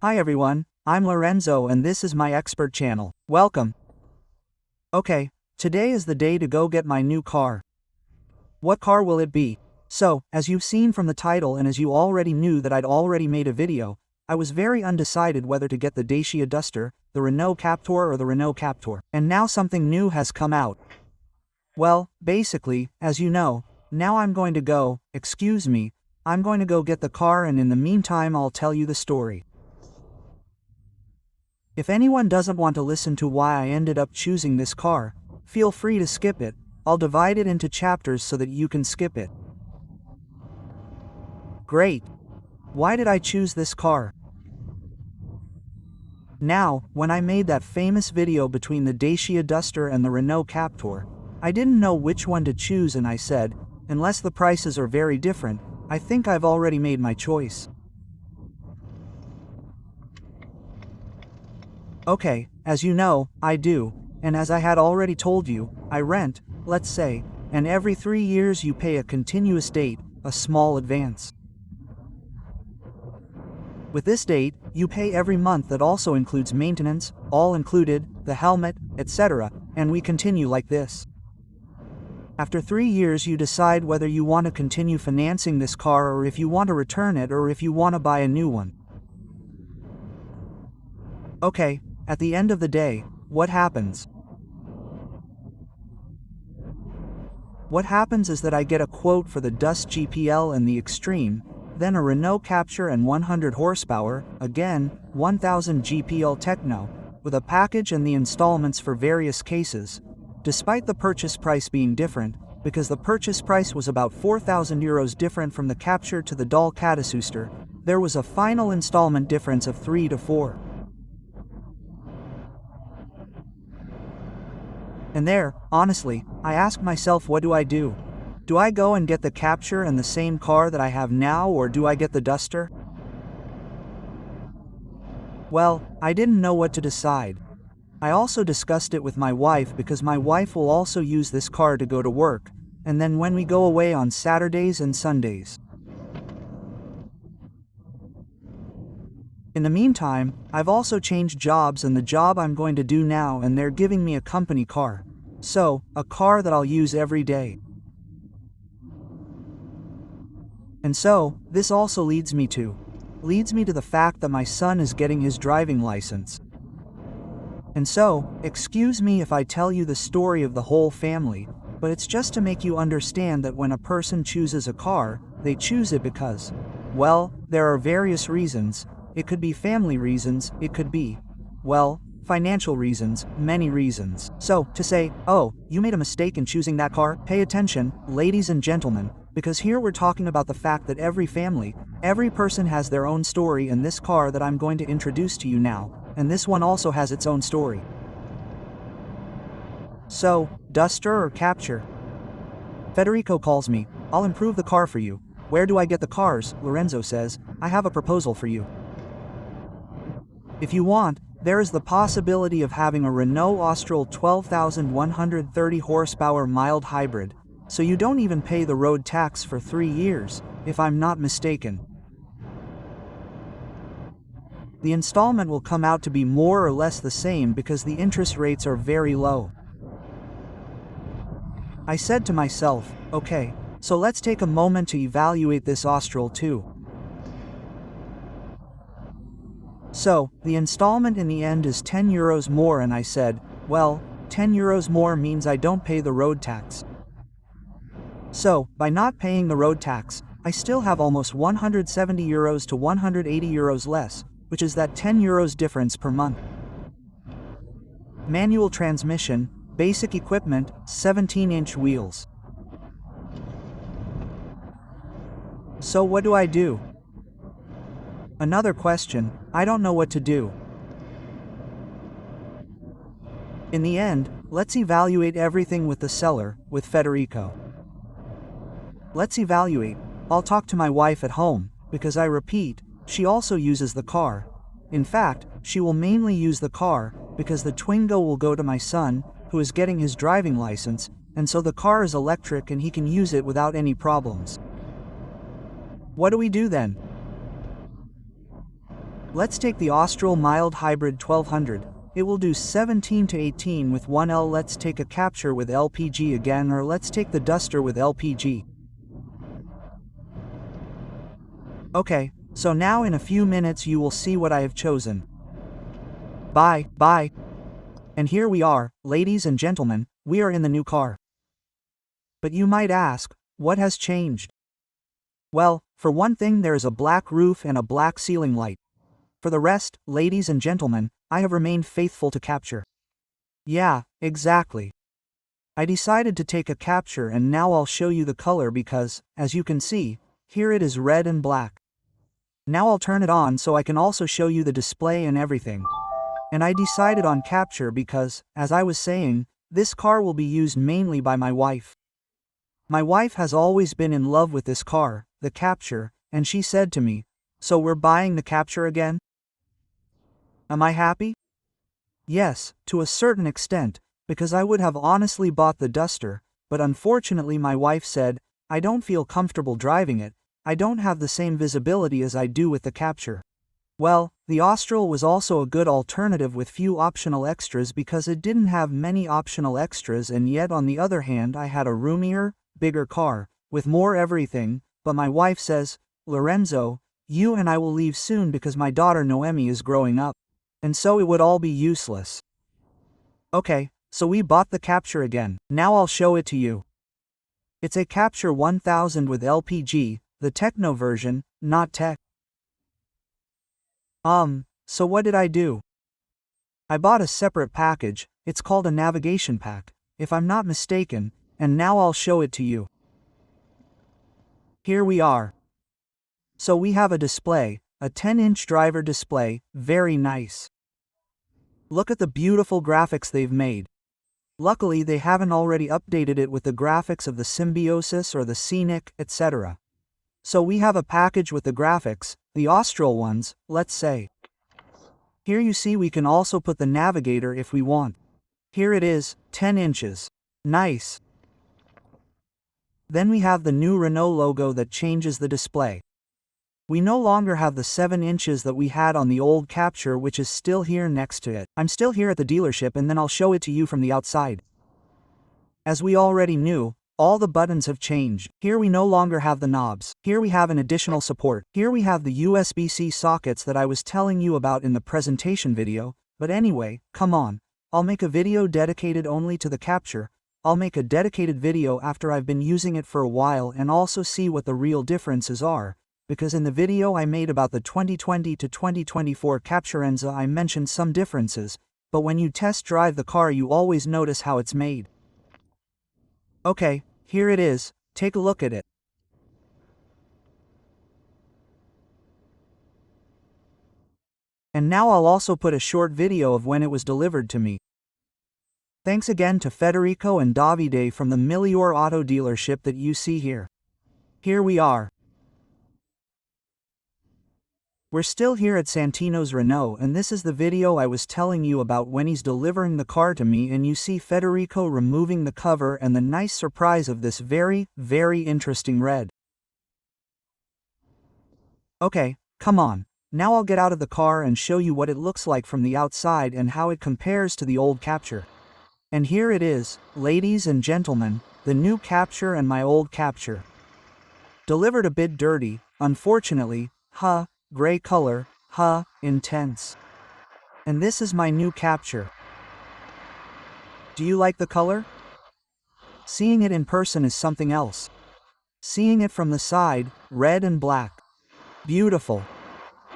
Hi everyone, I'm Lorenzo and this is my expert channel. Welcome. Okay, today is the day to go get my new car. What car will it be? So, as you've seen from the title and as you already knew that I'd already made a video, I was very undecided whether to get the Dacia Duster, the Renault Captur or the Renault Captur. And now something new has come out. Well, basically, as you know, now I'm going to go get the car and in the meantime I'll tell you the story. If anyone doesn't want to listen to why I ended up choosing this car, feel free to skip it. I'll divide it into chapters so that you can skip it. Great. Why did I choose this car? Now, when I made that famous video between the Dacia Duster and the Renault Captur, I didn't know which one to choose and I said, unless the prices are very different, I think I've already made my choice. Okay, as you know, I do, and as I had already told you, I rent, let's say, and every 3 years you pay a continuous date, a small advance. With this date, you pay every month that also includes maintenance, all included, the helmet, etc., and we continue like this. After 3 years you decide whether you want to continue financing this car or if you want to return it or if you want to buy a new one. Okay. At the end of the day, what happens? What happens is that I get a quote for the Dust GPL and the Extreme, then a Renault Captur and 100 horsepower, again, 1000 GPL techno, with a package and the installments for various cases, despite the purchase price being different, because the purchase price was about 4,000 euros different from the Captur to the Dacia Duster, there was a final installment difference of 3 to 4. And there, honestly, I ask myself, what do I do? Do I go and get the Captur and the same car that I have now, or do I get the Duster? Well, I didn't know what to decide. I also discussed it with my wife because my wife will also use this car to go to work, and then when we go away on Saturdays and Sundays. In the meantime, I've also changed jobs and the job I'm going to do now and they're giving me a company car. So, a car that I'll use every day. And so, this also leads me to the fact that my son is getting his driving license. And so, excuse me if I tell you the story of the whole family, but it's just to make you understand that when a person chooses a car, they choose it because, well, there are various reasons. It could be family reasons, it could be, well, financial reasons, many reasons. So, to say, oh, you made a mistake in choosing that car, pay attention, ladies and gentlemen, because here we're talking about the fact that every family, every person has their own story, and this car that I'm going to introduce to you now, and this one also has its own story. So, Duster or Captur? Federico calls me, I'll improve the car for you. Where do I get the cars? Lorenzo says, I have a proposal for you. If you want, there is the possibility of having a Renault Austral 12,130 horsepower mild hybrid, so you don't even pay the road tax for 3 years, if I'm not mistaken. The installment will come out to be more or less the same because the interest rates are very low. I said to myself, okay, so let's take a moment to evaluate this Austral too. So, the installment in the end is 10 euros more and I said, well, 10 euros more means I don't pay the road tax. So, by not paying the road tax, I still have almost 170 euros to 180 euros less, which is that 10 euros difference per month. Manual transmission, basic equipment, 17-inch wheels. So what do I do? Another question, I don't know what to do. In the end, let's evaluate everything with the seller, with Federico. Let's evaluate. I'll talk to my wife at home, because I repeat, she also uses the car. In fact, she will mainly use the car, because the Twingo will go to my son, who is getting his driving license, and so the car is electric and he can use it without any problems. What do we do then? Let's take the Austral mild hybrid 1200. It will do 17 to 18 with 1L. Let's take a Captur with LPG again, or let's take the Duster with LPG. Okay, so now in a few minutes you will see what I have chosen. Bye. And here we are, ladies and gentlemen, we are in the new car. But you might ask, what has changed? Well, for one thing there is a black roof and a black ceiling light. For the rest, ladies and gentlemen, I have remained faithful to Captur. Yeah, exactly. I decided to take a Captur, and now I'll show you the color because, as you can see, here it is red and black. Now I'll turn it on so I can also show you the display and everything. And I decided on Captur because, as I was saying, this car will be used mainly by my wife. My wife has always been in love with this car, the Captur, and she said to me, "So we're buying the Captur again?" Am I happy? Yes, to a certain extent, because I would have honestly bought the Duster, but unfortunately my wife said, "I don't feel comfortable driving it, I don't have the same visibility as I do with the Captur." Well, the Austral was also a good alternative with few optional extras because it didn't have many optional extras, and yet on the other hand I had a roomier, bigger car, with more everything, but my wife says, "Lorenzo, you and I will leave soon because my daughter Noemi is growing up. And so it would all be useless." Okay, so we bought the Captur again. Now I'll show it to you. It's a Captur 1000 with LPG, the techno version, not tech. So what did I do? I bought a separate package, it's called a navigation pack, if I'm not mistaken, and now I'll show it to you. Here we are. So we have a display, a 10-inch driver display, very nice. Look at the beautiful graphics they've made. Luckily they haven't already updated it with the graphics of the Symbiosis or the Scenic, etc. So we have a package with the graphics, the Austral ones, let's say. Here you see we can also put the navigator if we want. Here it is, 10 inches. Nice. Then we have the new Renault logo that changes the display. We no longer have the 7 inches that we had on the old Captur, which is still here next to it. I'm still here at the dealership and then I'll show it to you from the outside. As we already knew, all the buttons have changed. Here we no longer have the knobs. Here we have an additional support. Here we have the USB-C sockets that I was telling you about in the presentation video, but anyway, come on. I'll make a video dedicated only to the Captur. I'll make a dedicated video after I've been using it for a while and also see what the real differences are, because in the video I made about the 2020 to 2024 Capturenza I mentioned some differences, but when you test drive the car you always notice how it's made. Okay, here it is, take a look at it. And now I'll also put a short video of when it was delivered to me. Thanks again to Federico and Davide from the Miglior Auto dealership that you see here. Here we are. We're still here at Santino's Renault, and this is the video I was telling you about when he's delivering the car to me, and you see Federico removing the cover and the nice surprise of this very, very interesting red. Okay, come on. Now I'll get out of the car and show you what it looks like from the outside and how it compares to the old Captur. And here it is, ladies and gentlemen, the new Captur and my old Captur. Delivered a bit dirty, unfortunately, gray color, intense. And this is my new Captur. Do you like the color? Seeing it in person is something else. Seeing it from the side, red and black. Beautiful.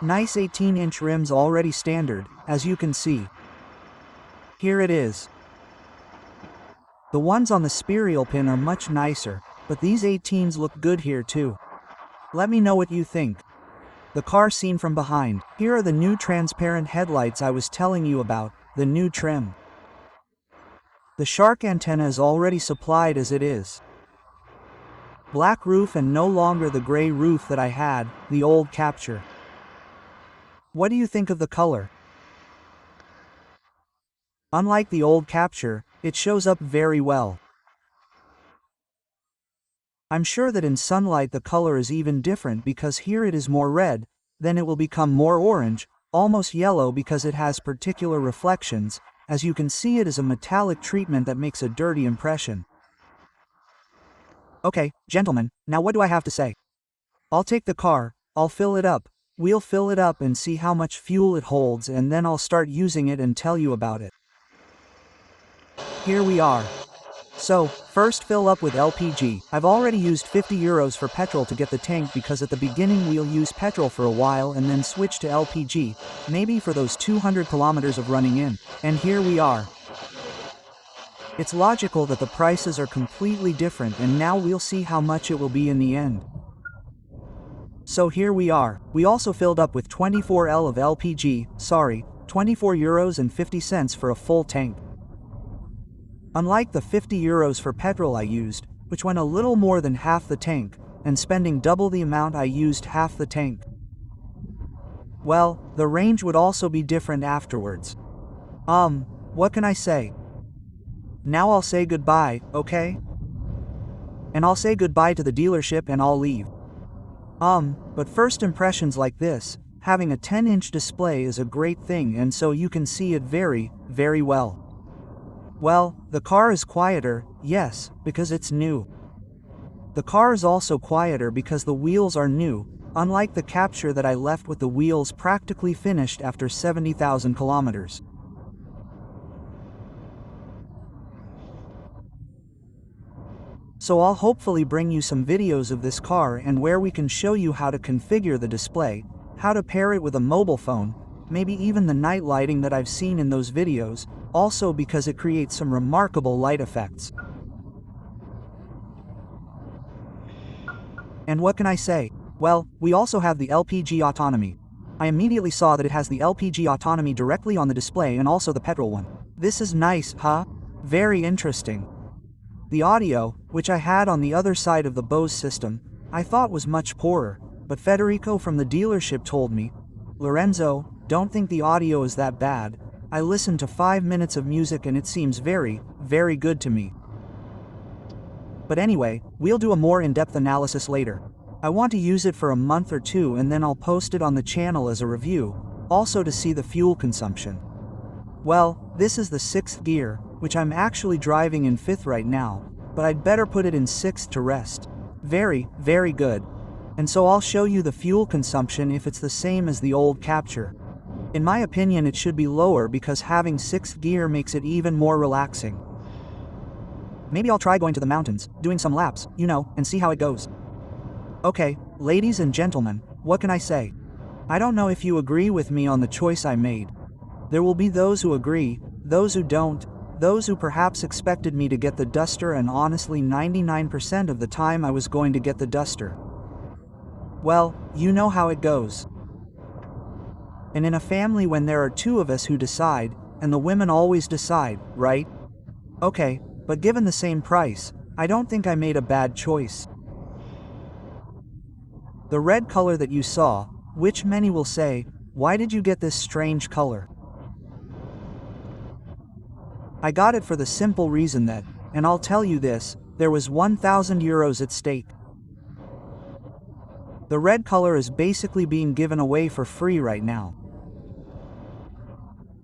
Nice 18-inch rims already standard, as you can see. Here it is. The ones on the spirial pin are much nicer, but these 18s look good here too. Let me know what you think. The car seen from behind. Here are the new transparent headlights I was telling you about, the new trim. The shark antenna is already supplied as it is. Black roof and no longer the gray roof that I had, the old Captur. What do you think of the color? Unlike the old Captur, it shows up very well. I'm sure that in sunlight the color is even different because here it is more red, then it will become more orange, almost yellow because it has particular reflections. As you can see, it is a metallic treatment that makes a dirty impression. Okay, gentlemen, now what do I have to say? I'll take the car, I'll fill it up, we'll fill it up and see how much fuel it holds, and then I'll start using it and tell you about it. Here we are. So, first fill up with LPG. I've already used 50 euros for petrol to get the tank because at the beginning we'll use petrol for a while and then switch to LPG, maybe for those 200 kilometers of running in. And here we are. It's logical that the prices are completely different, and now we'll see how much it will be in the end. So here we are. We also filled up with 24L of LPG, 24 euros and 50 cents for a full tank. Unlike the 50 euros for petrol I used, which went a little more than half the tank, and spending double the amount I used half the tank. Well, the range would also be different afterwards. What can I say? Now I'll say goodbye, okay? And I'll say goodbye to the dealership and I'll leave. But first impressions like this, having a 10-inch display is a great thing, and so you can see it very, very well. Well, the car is quieter, yes, because it's new. The car is also quieter because the wheels are new, unlike the Captur that I left with the wheels practically finished after 70,000 kilometers. So I'll hopefully bring you some videos of this car and where we can show you how to configure the display, how to pair it with a mobile phone, maybe even the night lighting that I've seen in those videos, also because it creates some remarkable light effects. And what can I say? Well, we also have the LPG autonomy. I immediately saw that it has the LPG autonomy directly on the display and also the petrol one. This is nice, huh? Very interesting. The audio, which I had on the other side of the Bose system, I thought was much poorer, but Federico from the dealership told me, "Lorenzo, don't think the audio is that bad. I listened to 5 minutes of music and it seems very, very good to me." But anyway, we'll do a more in-depth analysis later. I want to use it for a month or two and then I'll post it on the channel as a review, also to see the fuel consumption. Well, this is the 6th gear, which I'm actually driving in 5th right now, but I'd better put it in 6th to rest. Very, very good. And so I'll show you the fuel consumption if it's the same as the old Captur. In my opinion, it should be lower because having 6th gear makes it even more relaxing. Maybe I'll try going to the mountains, doing some laps, and see how it goes. Okay, ladies and gentlemen, what can I say? I don't know if you agree with me on the choice I made. There will be those who agree, those who don't, those who perhaps expected me to get the Duster, and honestly 99% of the time I was going to get the Duster. Well, you know how it goes. And in a family when there are 2 of us who decide, and the women always decide, right? Okay, but given the same price, I don't think I made a bad choice. The red color that you saw, which many will say, why did you get this strange color? I got it for the simple reason that, and I'll tell you this, there was 1,000 euros at stake. The red color is basically being given away for free right now.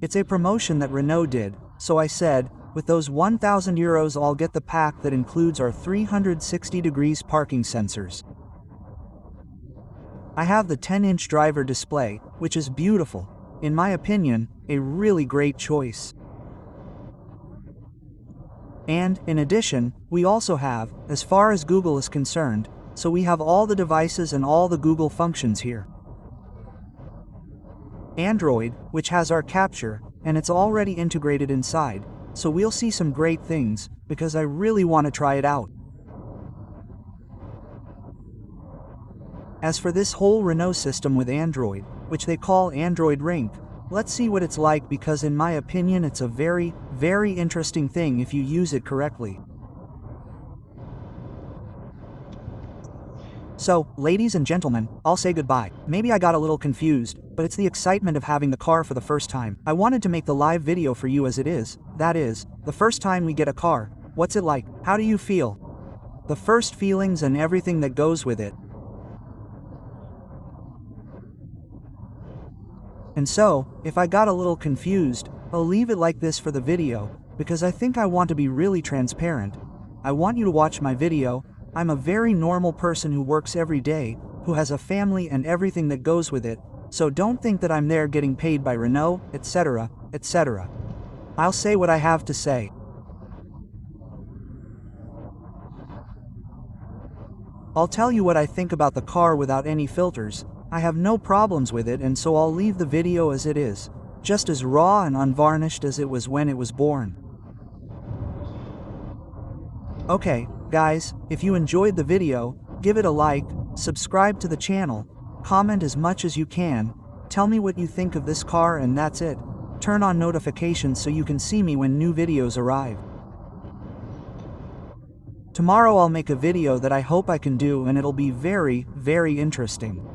It's a promotion that Renault did, so I said, with those 1,000 euros I'll get the pack that includes our 360 degrees parking sensors. I have the 10-inch driver display, which is beautiful. In my opinion, a really great choice. And, in addition, we also have, as far as Google is concerned, so we have all the devices and all the Google functions here. Android, which has our Captur, and it's already integrated inside, so we'll see some great things, because I really want to try it out. As for this whole Renault system with Android, which they call Android Ring, let's see what it's like, because in my opinion it's a very, very interesting thing if you use it correctly. So, ladies and gentlemen, I'll say goodbye. Maybe I got a little confused, but it's the excitement of having the car for the first time. I wanted to make the live video for you as it is, that is, the first time we get a car. What's it like? How do you feel? The first feelings and everything that goes with it. And so, if I got a little confused, I'll leave it like this for the video, because I think I want to be really transparent. I want you to watch my video. I'm a very normal person who works every day, who has a family and everything that goes with it, so don't think that I'm there getting paid by Renault, etc., etc. I'll say what I have to say. I'll tell you what I think about the car without any filters. I have no problems with it, and so I'll leave the video as it is, just as raw and unvarnished as it was when it was born. Okay, guys, if you enjoyed the video, give it a like, subscribe to the channel, comment as much as you can, tell me what you think of this car, and that's it. Turn on notifications so you can see me when new videos arrive. Tomorrow I'll make a video that I hope I can do, and it'll be very, very interesting.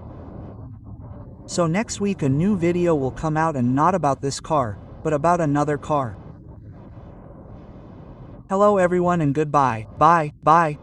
So next week a new video will come out, and not about this car, but about another car. Hello everyone and goodbye. Bye, bye.